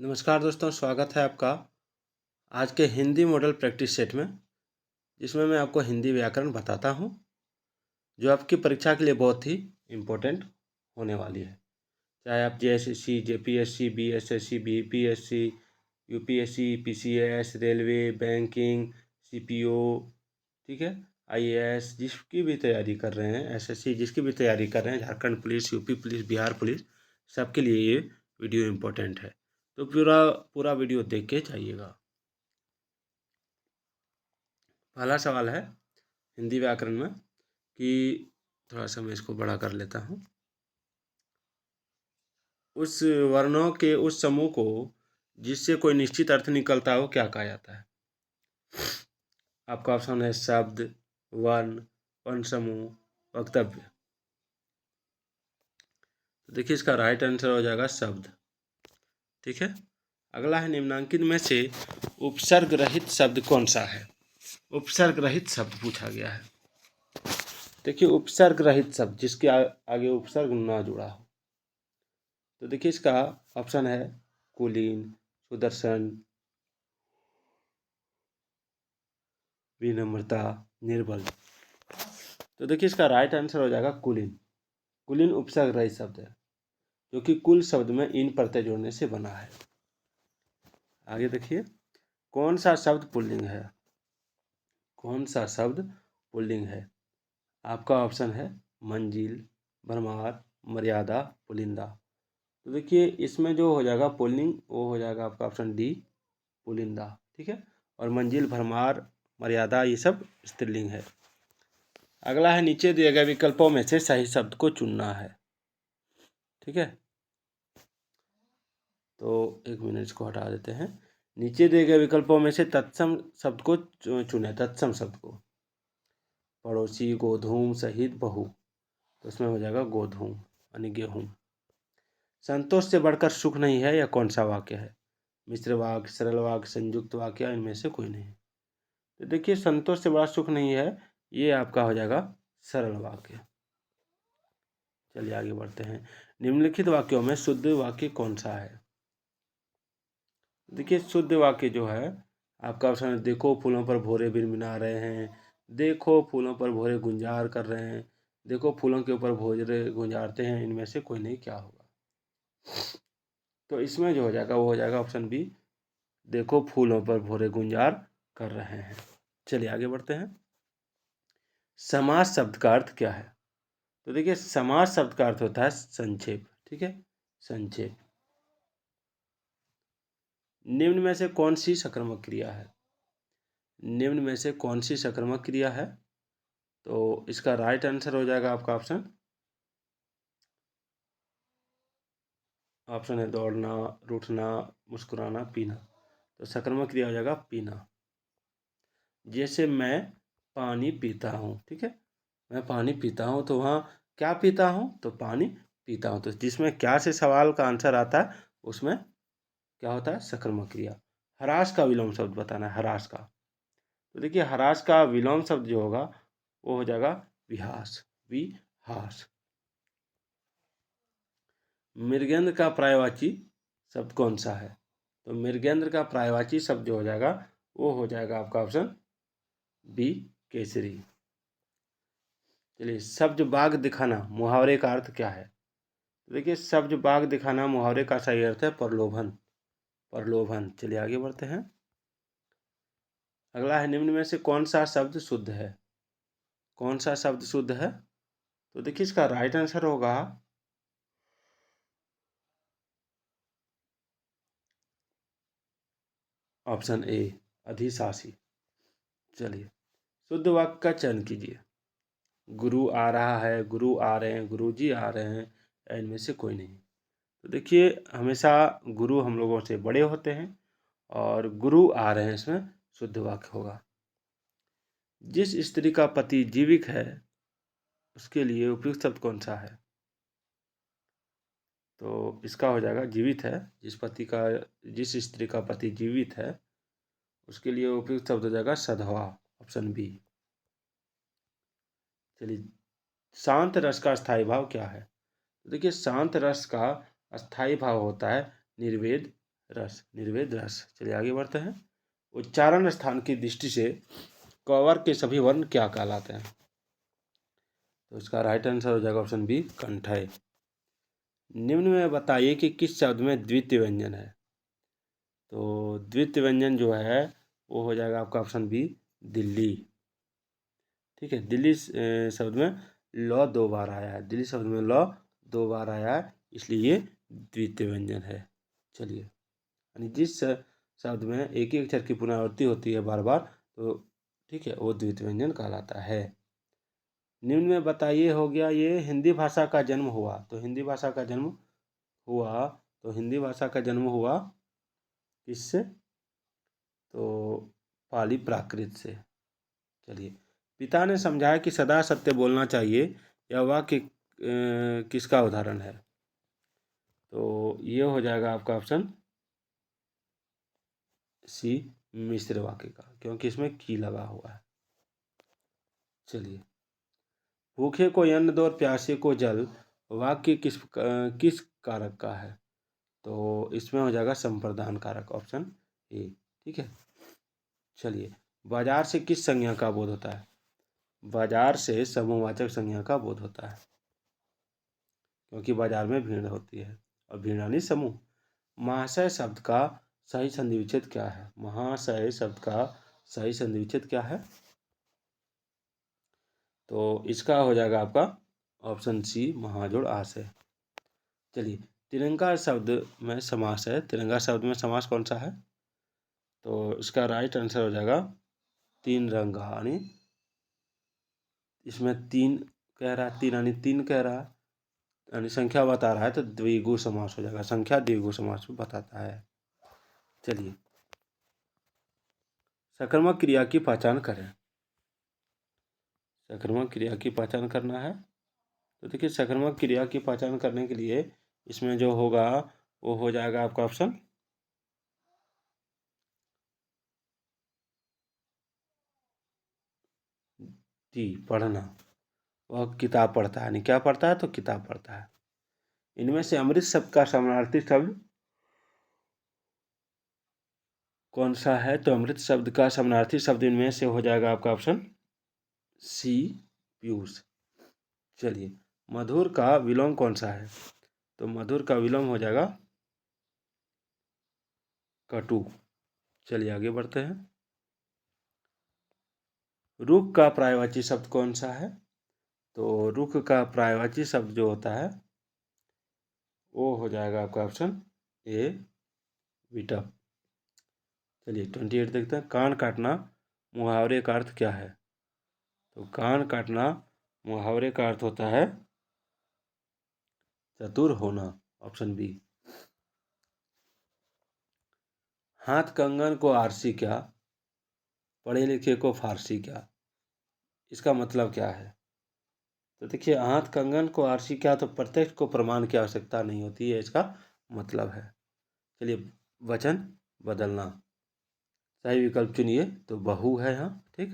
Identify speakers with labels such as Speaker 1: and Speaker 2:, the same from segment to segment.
Speaker 1: नमस्कार दोस्तों, स्वागत है आपका आज के हिंदी मॉडल प्रैक्टिस सेट में, जिसमें मैं आपको हिंदी व्याकरण बताता हूं, जो आपकी परीक्षा के लिए बहुत ही इम्पोर्टेंट होने वाली है। चाहे आप JSSC, JPSC, BSSC, BPSC, UPSC, PCS, railway, banking, CPO, ठीक है, आईएएस, जिसकी भी तैयारी कर रहे हैं, एसएससी जिसकी भी तैयारी कर रहे हैं, Jharkhand police, UP police, Bihar police, सबके लिए ये वीडियो इम्पोर्टेंट है। तो पूरा वीडियो देख के जाइएगा। पहला सवाल है हिंदी व्याकरण में कि थोड़ा सा मैं इसको बड़ा कर लेता हूँ। उस वर्णों के उस समूह को जिससे कोई निश्चित अर्थ निकलता हो क्या कहा जाता है? आपका ऑप्शन है शब्द, वर्ण समूह, वक्तव्य। तो देखिए इसका राइट आंसर हो जाएगा शब्द। ठीक है, अगला है निम्नांकित में से उपसर्ग रहित शब्द कौन सा है? उपसर्ग रहित शब्द पूछा गया है। देखिए उपसर्ग रहित शब्द जिसके आगे उपसर्ग ना जुड़ा हो, तो देखिए इसका ऑप्शन है कुलीन, सुदर्शन, विनम्रता, निर्बल। तो देखिए इसका राइट आंसर हो जाएगा कुलीन। कुलीन उपसर्ग रहित शब्द है जो कि कुल शब्द में इन प्रत्यय जोड़ने से बना है। आगे देखिए कौन सा शब्द पुल्लिंग है? कौन सा शब्द पुल्लिंग है? आपका ऑप्शन है मंजिल, भरमार, मर्यादा, पुलिंदा। तो देखिए इसमें जो हो जाएगा पुल्लिंग वो हो जाएगा आपका ऑप्शन डी, पुलिंदा। ठीक है, और मंजिल, भरमार, मर्यादा ये सब स्त्रीलिंग है। अगला है नीचे दिए गए विकल्पों में से सही शब्द को चुनना है। ठीक है, तो एक मिनट इसको हटा देते हैं। नीचे दिए गए विकल्पों में से तत्सम शब्द को चुने। तत्सम शब्द को पड़ोसी, गोधूम, शहीद, बहु। तो इसमें हो जाएगा गोधूम यानी गेहूँ। संतोष से बढ़कर सुख नहीं है, यह कौन सा वाक्य है? मिश्र वाक्य, सरल वाक्य, संयुक्त वाक्य, इनमें से कोई नहीं। तो देखिए संतोष से बड़ा सुख नहीं है, ये आपका हो जाएगा सरल वाक्य। चलिए आगे बढ़ते हैं। निम्नलिखित वाक्यों में शुद्ध वाक्य कौन सा है? देखिए शुद्ध वाक्य जो है आपका ऑप्शन है देखो फूलों पर भोरे बिनबिना रहे हैं, देखो फूलों पर भोरे गुंजार कर रहे हैं, देखो फूलों के ऊपर भोरे गुंजारते हैं, इनमें से कोई नहीं क्या होगा? तो इसमें जो हो जाएगा वो हो जाएगा ऑप्शन बी, देखो फूलों पर भोरे गुंजार कर रहे हैं। चलिए आगे बढ़ते हैं। समास शब्द का अर्थ क्या है? तो देखिए समास शब्द का अर्थ होता है संक्षेप। ठीक है, संक्षेप। निम्न में से कौन सी सकर्मक क्रिया है? निम्न में से कौन सी सकर्मक क्रिया है? तो इसका राइट आंसर हो जाएगा आपका ऑप्शन है दौड़ना, रूठना, मुस्कुराना, पीना। तो सकर्मक क्रिया हो जाएगा पीना। जैसे मैं पानी पीता हूँ। ठीक है, मैं पानी पीता हूँ, तो वहाँ क्या पीता हूँ? तो पानी पीता हूँ। तो जिसमें क्या से सवाल का आंसर आता है उसमें क्या होता है? सकर्मक क्रिया। हरास का विलोम शब्द बताना है, हरास का। तो देखिए हरास का विलोम शब्द जो होगा वो हो जाएगा विहास, विहास। मृगेंद्र का पर्यायवाची शब्द कौन सा है? तो मृगेंद्र का पर्यायवाची शब्द जो हो जाएगा वो हो जाएगा आपका ऑप्शन बी, केसरी। चलिए शब्द बाग दिखाना मुहावरे का अर्थ क्या है? तो देखिए शब्द बाग दिखाना मुहावरे का सही अर्थ है प्रलोभन, प्रलोभन। चलिए आगे बढ़ते हैं। अगला है निम्न में से कौन सा शब्द शुद्ध है? कौन सा शब्द शुद्ध है? तो देखिए इसका राइट आंसर होगा ऑप्शन ए, अधिशासी। चलिए शुद्ध वाक्य का चयन कीजिए। गुरु आ रहा है, गुरु आ रहे हैं, गुरुजी आ रहे हैं, इनमें से कोई नहीं। तो देखिए हमेशा गुरु हम लोगों से बड़े होते हैं और गुरु आ रहे हैं इसमें शुद्ध वाक्य होगा। जिस स्त्री का पति जीवित है उसके लिए उपयुक्त शब्द कौन सा है? तो इसका हो जाएगा जीवित है। जिस स्त्री का पति जीवित है उसके लिए उपयुक्त शब्द हो जाएगा सधवा, ऑप्शन बी। चलिए शांत रस का स्थायी भाव क्या है? तो देखिए शांत रस का स्थायी भाव होता है निर्वेद रस, निर्वेद रस। चलिए आगे बढ़ते हैं। उच्चारण स्थान की दृष्टि से कवर के सभी वर्ण क्या कहलाते हैं? तो इसका राइट आंसर हो जाएगा ऑप्शन बी, कंठय। निम्न में बताइए कि किस शब्द में द्वितीय व्यंजन है? तो द्वितीय व्यंजन जो है वो हो जाएगा आपका ऑप्शन बी, दिल्ली। ठीक है, दिल्ली शब्द में ल 2 बार आया है, दिल्ली शब्द में ल 2 बार आया है, इसलिए ये द्वितीय व्यंजन है। चलिए, यानी जिस शब्द में एक ही अक्षर की पुनरावृत्ति होती है बार बार, तो ठीक है, वो द्वितीय व्यंजन कहलाता है। निम्न में बताइए हो गया ये हिंदी भाषा का जन्म हुआ, तो हिंदी भाषा का जन्म हुआ, तो हिंदी भाषा का जन्म हुआ किससे? तो पाली प्राकृत से। चलिए, पिता ने समझाया कि सदा सत्य बोलना चाहिए, यह वाक्य किसका उदाहरण है? तो ये हो जाएगा आपका ऑप्शन सी, मिश्र वाक्य का, क्योंकि इसमें की लगा हुआ है। चलिए, भूखे को अन्न दो और प्यासे को जल, वाक्य किस कारक का है? तो इसमें हो जाएगा संप्रदान कारक, ऑप्शन ए। ठीक है, चलिए, बाजार से किस संज्ञा का बोध होता है? बाजार से समूहवाचक संज्ञा का बोध होता है, क्योंकि बाजार में भीड़ होती है, और भीड़ यानी समूह। महाशय शब्द का सही संधि विच्छेद क्या है? महाशय शब्द का सही संधि विच्छेद क्या है? तो इसका हो जाएगा आपका ऑप्शन सी, महाजोड़ आशय। चलिए, तिरंगा शब्द में समास है, तिरंगा शब्द में समास कौन सा है? तो इसका राइट आंसर हो जाएगा तीन रंगा, यानी इसमें तीन कह रहा है, तीन यानी तीन कह रहा है, यानी संख्या बता रहा है, तो द्विगु समास हो जाएगा, संख्या द्विगु समास बताता है। चलिए, सकर्मक क्रिया की पहचान करें। सकर्मक क्रिया की पहचान करना है, तो देखिए, सकर्मक क्रिया की पहचान करने के लिए इसमें जो होगा वो हो जाएगा आपका ऑप्शन डी, पढ़ना। वह किताब पढ़ता है, यानी क्या पढ़ता है? तो किताब पढ़ता है। इनमें से अमृत शब्द का समानार्थी शब्द कौन सा है? तो अमृत शब्द का समानार्थी शब्द इनमें से हो जाएगा आपका ऑप्शन सी, पीयूष। चलिए, मधुर का विलोम कौन सा है? तो मधुर का विलोम हो जाएगा कटु। चलिए आगे बढ़ते हैं। रुख का पर्यायवाची शब्द कौन सा है? तो रुख का पर्यायवाची शब्द जो होता है वो हो जाएगा आपका ऑप्शन ए, विटप। चलिए 28 देखते हैं। कान काटना मुहावरे का अर्थ क्या है? तो कान काटना मुहावरे का अर्थ होता है चतुर होना, ऑप्शन बी। हाथ कंगन को आरसी क्या, पढ़े लिखे को फारसी क्या, इसका मतलब क्या है? तो देखिए, हाथ कंगन को आरसी क्या, तो प्रत्यक्ष को प्रमाण की आवश्यकता नहीं होती है, इसका मतलब है। चलिए, वचन बदलना, सही विकल्प चुनिए, तो बहू है यहाँ। ठीक,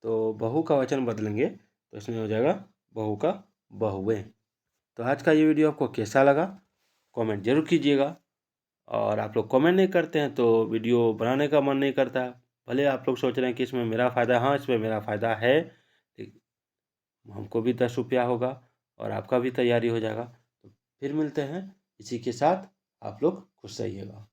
Speaker 1: तो बहू का वचन बदलेंगे तो इसमें हो जाएगा बहू का बहुएं। तो आज का ये वीडियो आपको कैसा लगा कमेंट जरूर कीजिएगा, और आप लोग कमेंट नहीं करते हैं तो वीडियो बनाने का मन नहीं करता। भले आप लोग सोच रहे हैं कि इसमें मेरा फ़ायदा, हाँ इसमें मेरा फ़ायदा है, हमको भी 10 रुपया होगा और आपका भी तैयारी हो जाएगा। तो फिर मिलते हैं, इसी के साथ आप लोग खुश रहिएगा।